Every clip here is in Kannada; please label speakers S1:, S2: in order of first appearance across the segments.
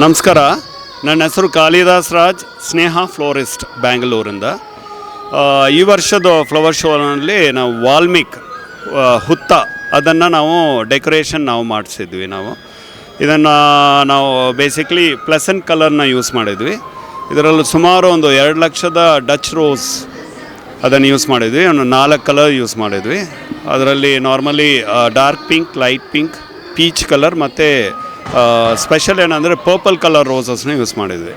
S1: ನಮಸ್ಕಾರ. ನನ್ನ ಹೆಸರು ಕಾಳಿದಾಸ್ ರಾಜ್, ಸ್ನೇಹ ಫ್ಲೋರಿಸ್ಟ್ ಬ್ಯಾಂಗ್ಳೂರಿಂದ. ಈ ವರ್ಷದ ಫ್ಲವರ್ ಶೋನಲ್ಲಿ ನಾವು ವಾಲ್ಮೀಕ್ ಹುತ್ತ ಅದನ್ನು ನಾವು ಡೆಕೋರೇಷನ್ ಮಾಡಿಸಿದ್ವಿ. ಇದನ್ನು ನಾವು ಬೇಸಿಕ್ಲಿ ಪ್ಲೆಸೆಂಟ್ ಕಲರ್ನ ಯೂಸ್ ಮಾಡಿದ್ವಿ. ಇದರಲ್ಲಿ ಸುಮಾರು ಒಂದು 2 ಲಕ್ಷದ ಡಚ್ ರೋಸ್ ಅದನ್ನು ಯೂಸ್ ಮಾಡಿದ್ವಿ. ಒಂದು 4 ಕಲರ್ ಯೂಸ್ ಮಾಡಿದ್ವಿ. ಅದರಲ್ಲಿ normally dark pink, light pink, peach colour ಮತ್ತು ಸ್ಪೆಷಲ್ ಏನಂದರೆ ಪರ್ಪಲ್ ಕಲರ್ ರೋಸಸ್ನ ಯೂಸ್ ಮಾಡಿದ್ವಿ.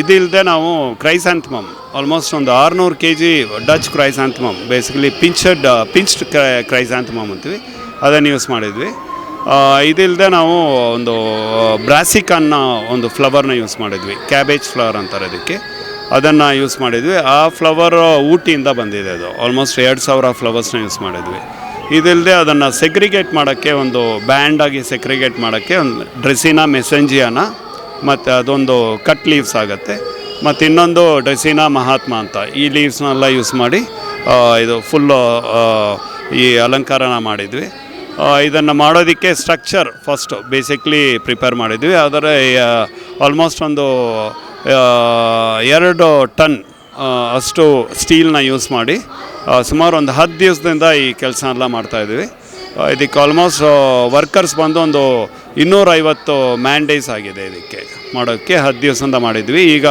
S1: ಇದಿಲ್ಲದೆ ನಾವು ಕ್ರೈಸಾಂಥಮಮ್ ಆಲ್ಮೋಸ್ಟ್ ಒಂದು 600 kg ಡಚ್ ಕ್ರೈಸಾಂಥಮಮ್, ಬೇಸಿಕಲಿ ಪಿಂಚ್ಡ್ ಕ್ರೈಸಾಂಥಮಮ್ ಅಂತೀವಿ, ಅದನ್ನು ಯೂಸ್ ಮಾಡಿದ್ವಿ. ಇದಿಲ್ಲದೆ ನಾವು ಒಂದು ಬ್ರಾಸಿಕನ್ನ ಒಂದು ಫ್ಲವರ್ನ ಯೂಸ್ ಮಾಡಿದ್ವಿ, ಕ್ಯಾಬೇಜ್ ಫ್ಲವರ್ ಅಂತಾರೆ ಅದಕ್ಕೆ, ಅದನ್ನು ಯೂಸ್ ಮಾಡಿದ್ವಿ. ಆ ಫ್ಲವರ್ ಊಟಿಯಿಂದ ಬಂದಿದೆ. ಅದು ಆಲ್ಮೋಸ್ಟ್ 2000 ಫ್ಲವರ್ಸ್ನ ಯೂಸ್ ಮಾಡಿದ್ವಿ. ಇದಿಲ್ಲದೆ ಅದನ್ನು ಸೆಗ್ರಿಗೇಟ್ ಮಾಡೋಕ್ಕೆ, ಒಂದು ಬ್ಯಾಂಡಾಗಿ ಸೆಗ್ರಿಗೇಟ್ ಮಾಡೋಕ್ಕೆ ಒಂದು ಡ್ರೆಸಿನಾ ಮೆಸೆಂಜಿಯಾನ ಮತ್ತು ಅದೊಂದು ಕಟ್ ಲೀವ್ಸ್ ಆಗುತ್ತೆ, ಮತ್ತು ಇನ್ನೊಂದು ಡ್ರೆಸಿನಾ ಮಹಾತ್ಮ ಅಂತ, ಈ ಲೀವ್ಸ್ನೆಲ್ಲ ಯೂಸ್ ಮಾಡಿ ಇದು ಫುಲ್ಲು ಈ ಅಲಂಕಾರನ ಮಾಡಿದ್ವಿ. ಇದನ್ನು ಮಾಡೋದಕ್ಕೆ ಸ್ಟ್ರಕ್ಚರ್ ಫಸ್ಟು ಬೇಸಿಕ್ಲಿ ಪ್ರಿಪೇರ್ ಮಾಡಿದ್ವಿ. ಅದರ ಆಲ್ಮೋಸ್ಟ್ ಒಂದು 2 ಟನ್ ಅಷ್ಟು ಸ್ಟೀಲ್ನ ಯೂಸ್ ಮಾಡಿ ಸುಮಾರು ಒಂದು 10 ದಿವಸದಿಂದ ಈ ಕೆಲಸ ಎಲ್ಲ ಮಾಡ್ತಾಯಿದ್ವಿ. ಇದಕ್ಕೆ ಆಲ್ಮೋಸ್ಟ್ ವರ್ಕರ್ಸ್ ಬಂದು ಒಂದು 250 ಮ್ಯಾನ್ ಡೇಸ್ ಆಗಿದೆ ಇದಕ್ಕೆ ಮಾಡೋಕ್ಕೆ. 10 ದಿವಸದಿಂದ ಮಾಡಿದ್ವಿ. ಈಗ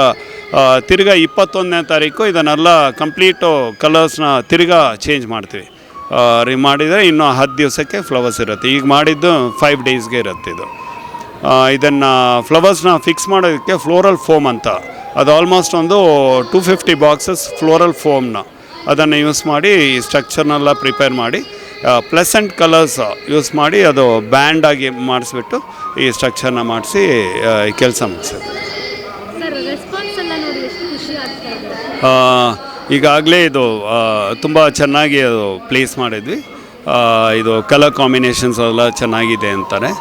S1: ತಿರ್ಗಾ 21ನೇ ತಾರೀಕು ಇದನ್ನೆಲ್ಲ ಕಂಪ್ಲೀಟು ಕಲರ್ಸ್ನ ತಿರ್ಗಾ ಚೇಂಜ್ ಮಾಡ್ತೀವಿ. ಮಾಡಿದರೆ ಇನ್ನೂ 10 ದಿವಸಕ್ಕೆ ಫ್ಲವರ್ಸ್ ಇರುತ್ತೆ. ಈಗ ಮಾಡಿದ್ದು 5 ಡೇಸ್ಗೆ ಇರುತ್ತೆ ಇದು. ಇದನ್ನು ಫ್ಲವರ್ಸ್ನ ಫಿಕ್ಸ್ ಮಾಡೋದಕ್ಕೆ ಫ್ಲೋರಲ್ ಫೋಮ್ ಅಂತ, ಅದು ಆಲ್ಮೋಸ್ಟ್ ಒಂದು 250 ಬಾಕ್ಸಸ್ ಫ್ಲೋರಲ್ ಫೋಮ್ನ ಅದನ್ನು ಯೂಸ್ ಮಾಡಿ ಈ ಸ್ಟ್ರಕ್ಚರ್ನೆಲ್ಲ ಪ್ರಿಪೇರ್ ಮಾಡಿ ಪ್ಲೆಸೆಂಟ್ ಕಲರ್ಸ್ ಯೂಸ್ ಮಾಡಿ ಅದು ಬ್ಯಾಂಡಾಗಿ ಮಾಡಿಸ್ಬಿಟ್ಟು ಈ ಸ್ಟ್ರಕ್ಚರ್ನ ಮಾಡಿಸಿ ಈ ಕೆಲಸ ಮುಗಿಸಿದ್ವಿ. ಈಗಾಗಲೇ ಇದು ತುಂಬ ಚೆನ್ನಾಗಿ ಅದು ಪ್ಲೇಸ್ ಮಾಡಿದ್ವಿ. ಇದು ಕಲರ್ ಕಾಂಬಿನೇಷನ್ಸ್ ಎಲ್ಲ ಚೆನ್ನಾಗಿದೆ ಅಂತಾರೆ.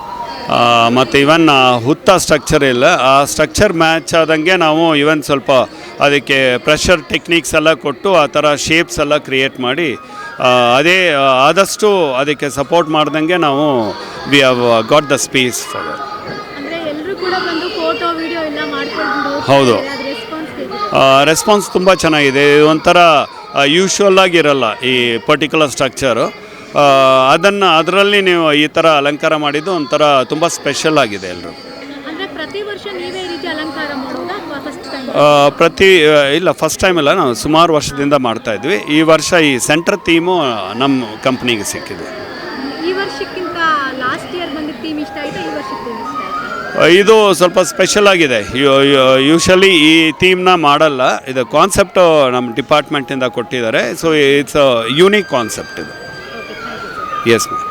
S1: ಮತ್ತು ಇವನ್ ಹುತ್ತ ಸ್ಟ್ರಕ್ಚರ್ ಇಲ್ಲ, ಆ ಸ್ಟ್ರಕ್ಚರ್ ಮ್ಯಾಚ್ ಆದಂಗೆ ನಾವು ಇವನ್ ಸ್ವಲ್ಪ ಅದಕ್ಕೆ ಪ್ರೆಷರ್ ಟೆಕ್ನಿಕ್ಸ್ ಎಲ್ಲ ಕೊಟ್ಟು ಆ ಥರ ಶೇಪ್ಸ್ ಎಲ್ಲ ಕ್ರಿಯೇಟ್ ಮಾಡಿ ಅದೇ ಆದಷ್ಟು ಅದಕ್ಕೆ ಸಪೋರ್ಟ್ ಮಾಡ್ದಂಗೆ ನಾವು we have got the space for. ಹೌದು, ರೆಸ್ಪಾನ್ಸ್ ತುಂಬ ಚೆನ್ನಾಗಿದೆ. ಒಂಥರ ಯೂಶ್ವಲ್ ಆಗಿರಲ್ಲ ಈ ಪರ್ಟಿಕ್ಯುಲರ್ ಸ್ಟ್ರಕ್ಚರು. ಅದರಲ್ಲಿ ನೀವು ಈ ಥರ ಅಲಂಕಾರ ಮಾಡಿದ್ದು ಒಂಥರ ತುಂಬ ಸ್ಪೆಷಲ್ ಆಗಿದೆ ಎಲ್ಲರೂ. ಇಲ್ಲ, ಫಸ್ಟ್ ಟೈಮ್ ಇಲ್ಲ, ನಾವು ಸುಮಾರು ವರ್ಷದಿಂದ ಮಾಡ್ತಾಯಿದ್ವಿ. ಈ ವರ್ಷ ಈ ಸೆಂಟ್ರ್ ಥೀಮು ನಮ್ಮ ಕಂಪ್ನಿಗೆ ಸಿಕ್ಕಿದೆ. ಇದು ಸ್ವಲ್ಪ ಸ್ಪೆಷಲ್ ಆಗಿದೆ. ಯೂಶಲಿ ಈ ಥೀಮ್ನ ಮಾಡಲ್ಲ, ಇದು ಕಾನ್ಸೆಪ್ಟು ನಮ್ಮ ಡಿಪಾರ್ಟ್ಮೆಂಟಿಂದ ಕೊಟ್ಟಿದ್ದಾರೆ. ಸೊ ಇಟ್ಸ್ ಯೂನಿಕ್ ಕಾನ್ಸೆಪ್ಟ್ ಇದು. Yes, ma'am.